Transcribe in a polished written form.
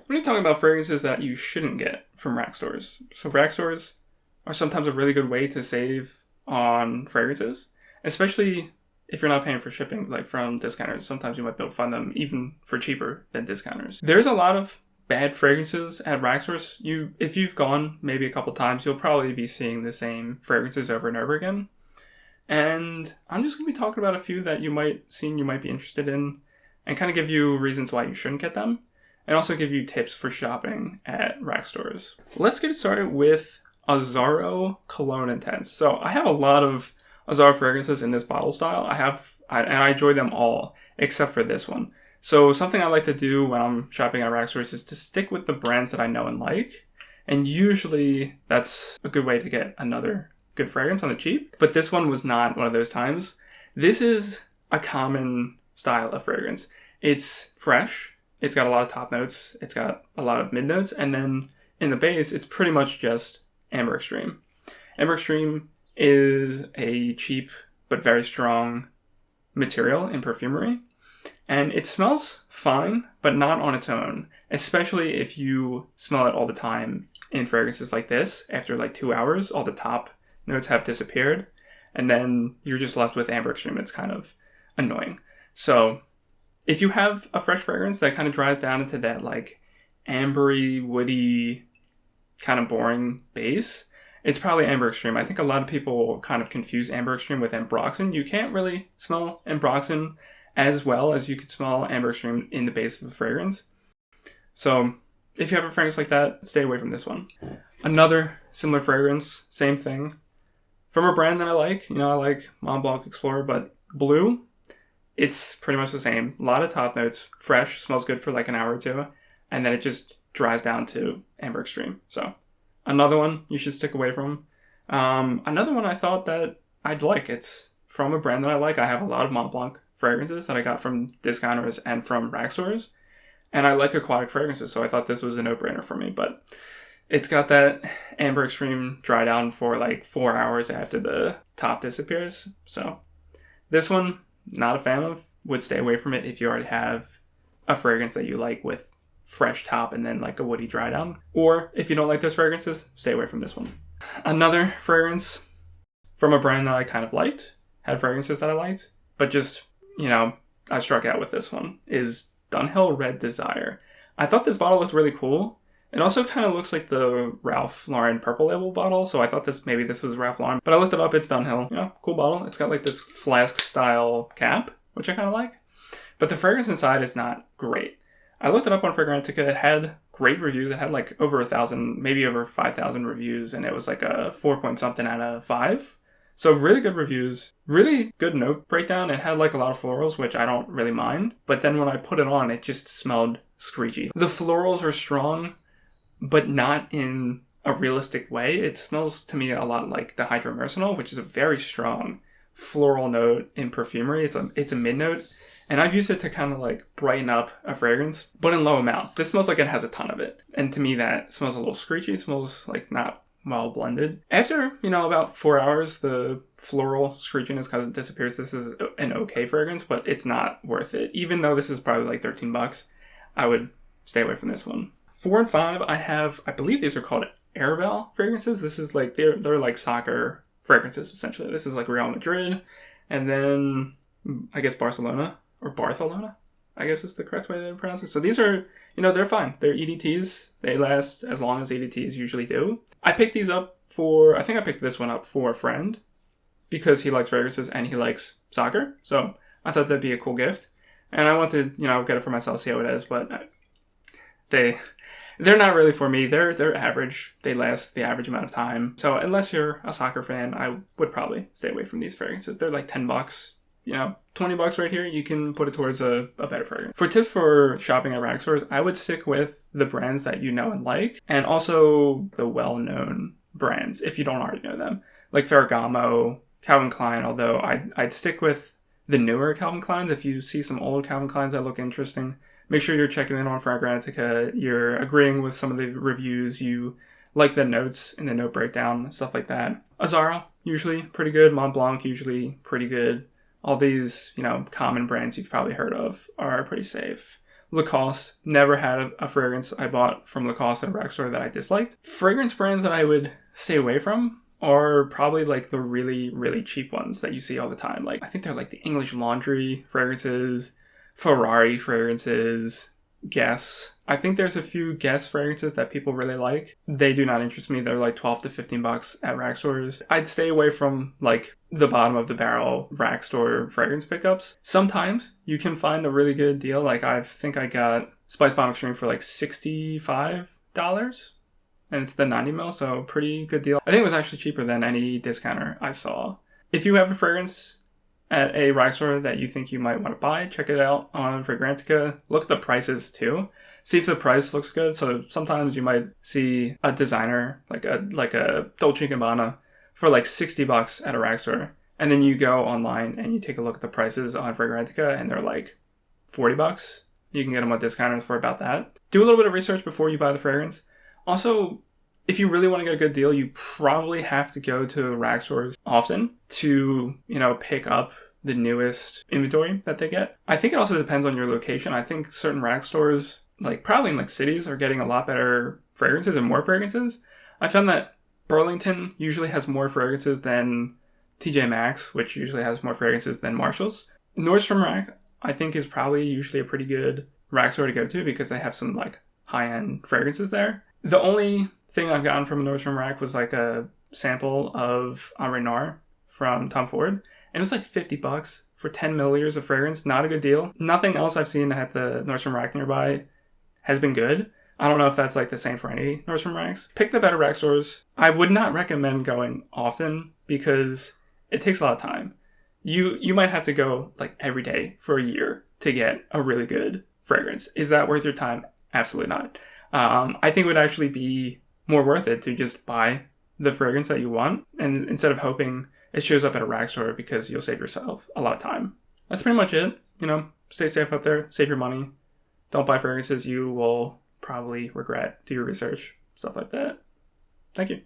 We're talking about fragrances that you shouldn't get from rack stores. So rack stores are sometimes a really good way to save on fragrances, especially if you're not paying for shipping, like from discounters. Sometimes you might be able to find them even for cheaper than discounters. There's a lot of bad fragrances at rack stores. If you've gone maybe a couple times, you'll probably be seeing the same fragrances over and over again. And I'm just going to be talking about a few that you might be interested in and kind of give you reasons why you shouldn't get them and also give you tips for shopping at rack stores. Let's get started with Azzaro Cologne Intense. So I have a lot of Azzaro fragrances in this bottle style. And I enjoy them all except for this one. So something I like to do when I'm shopping at rack stores is to stick with the brands that I know and like. And usually that's a good way to get another good fragrance on the cheap. But this one was not one of those times. This is a common style of fragrance. It's fresh. It's got a lot of top notes. It's got a lot of mid notes. And then in the base, it's pretty much just Amber Extreme. Amber Extreme is a cheap but very strong material in perfumery. And it smells fine, but not on its own. Especially if you smell it all the time in fragrances like this. After like 2 hours, all the top notes have disappeared. And then you're just left with Amber Extreme. It's kind of annoying. So if you have a fresh fragrance that kind of dries down into that like ambery, woody, kind of boring base, it's probably Amber Extreme. I think a lot of people kind of confuse Amber Extreme with Ambroxan. You can't really smell Ambroxan as well as you could smell Amber Extreme in the base of a fragrance. So if you have a fragrance like that, stay away from this one. Another similar fragrance, same thing, from a brand that I like. I like Mont Blanc Explorer, but Blue, it's pretty much the same. A lot of top notes, fresh, smells good for like an hour or two, and then it just dries down to Amber Extreme. So another one you should stick away from. Another one I thought that I'd like. It's from a brand that I like. I have a lot of Mont Blanc fragrances that I got from discounters and from rack stores. And I like aquatic fragrances, so I thought this was a no-brainer for me. But it's got that Amber Extreme dry down for like 4 hours after the top disappears. So this one, not a fan of. Would stay away from it if you already have a fragrance that you like with fresh top and then like a woody dry down. Or if you don't like those fragrances, stay away from this one. Another fragrance from a brand that I kind of liked, had fragrances that I liked, but just, I struck out with this one, is Dunhill Red Desire. I thought this bottle looked really cool. It also kind of looks like the Ralph Lauren Purple Label bottle, so I thought maybe this was Ralph Lauren. But I looked it up, it's Dunhill. Cool bottle. It's got like this flask-style cap, which I kind of like. But the fragrance inside is not great. I looked it up on Fragrantica. It had great reviews. It had like over 1,000, maybe over 5,000 reviews, and it was like a 4 point something out of 5. So really good reviews, really good note breakdown. It had like a lot of florals, which I don't really mind. But then when I put it on, it just smelled screechy. The florals are strong, but not in a realistic way. It smells to me a lot like the Hydromercinol, which is a very strong floral note in perfumery. It's a mid note. And I've used it to kind of like brighten up a fragrance, but in low amounts. This smells like it has a ton of it. And to me, that smells a little screechy. It smells like not well blended. After, about 4 hours, the floral screechiness kind of disappears. This is an okay fragrance, but it's not worth it. Even though this is probably like $13, I would stay away from this one. 4 and 5, I believe these are called Arabelle fragrances. This is like, they're like soccer fragrances, essentially. This is like Real Madrid, and then I guess Barcelona, I guess is the correct way to pronounce it. So these are, they're fine. They're EDTs. They last as long as EDTs usually do. I picked these up I think I picked this one up for a friend because he likes fragrances and he likes soccer. So I thought that'd be a cool gift. And I wanted to, get it for myself, see how it is, but they're not really for me. They're average. They last the average amount of time. So unless you're a soccer fan, I would probably stay away from these fragrances. They're like $10. $20 right here, you can put it towards a better fragrance. For tips for shopping at rack stores, I would stick with the brands that you know and like, and also the well-known brands, if you don't already know them. Like Ferragamo, Calvin Klein, although I'd stick with the newer Calvin Kleins. If you see some old Calvin Kleins that look interesting, make sure you're checking in on Fragrantica, you're agreeing with some of the reviews, you like the notes in the note breakdown, stuff like that. Azzaro, usually pretty good. Mont Blanc, usually pretty good. All these, common brands you've probably heard of are pretty safe. Lacoste. Never had a fragrance I bought from Lacoste at a rack store that I disliked. Fragrance brands that I would stay away from are probably like the really, really cheap ones that you see all the time. Like, I think they're like the English Laundry fragrances, Ferrari fragrances, Guess. I think there's a few Guess fragrances that people really like. They do not interest me. They're like 12 to 15 bucks at rack stores. I'd stay away from like the bottom of the barrel rack store fragrance pickups. Sometimes you can find a really good deal. Like I think I got Spice Bomb Extreme for like $65. And it's the 90 ml, so pretty good deal. I think it was actually cheaper than any discounter I saw. If you have a fragrance at a rack store that you think you might want to buy, check it out on Fragrantica. Look at the prices too. See if the price looks good. So sometimes you might see a designer, like a Dolce & Gabbana, for like 60 bucks at a rack store. And then you go online and you take a look at the prices on Fragrantica and they're like 40 bucks. You can get them with discounters for about that. Do a little bit of research before you buy the fragrance. Also, if you really want to get a good deal, you probably have to go to rack stores often to, pick up the newest inventory that they get. I think it also depends on your location. I think certain rack stores, like probably in like cities, are getting a lot better fragrances and more fragrances. I found that Burlington usually has more fragrances than TJ Maxx, which usually has more fragrances than Marshall's. Nordstrom Rack, I think, is probably usually a pretty good rack store to go to because they have some like high-end fragrances there. The only thing I've gotten from a Nordstrom Rack was like a sample of Henri Noir from Tom Ford. And it was like 50 bucks for 10 milliliters of fragrance. Not a good deal. Nothing else I've seen at the Nordstrom Rack nearby has been good. I don't know if that's like the same for any Nordstrom Racks. Pick the better rack stores. I would not recommend going often because it takes a lot of time. You might have to go like every day for a year to get a really good fragrance. Is that worth your time? Absolutely not. I think it would actually be more worth it to just buy the fragrance that you want, and instead of hoping it shows up at a rack store, because you'll save yourself a lot of time. That's pretty much it. Stay safe out there, save your money. Don't buy fragrances you will probably regret. Do your research, stuff like that. Thank you.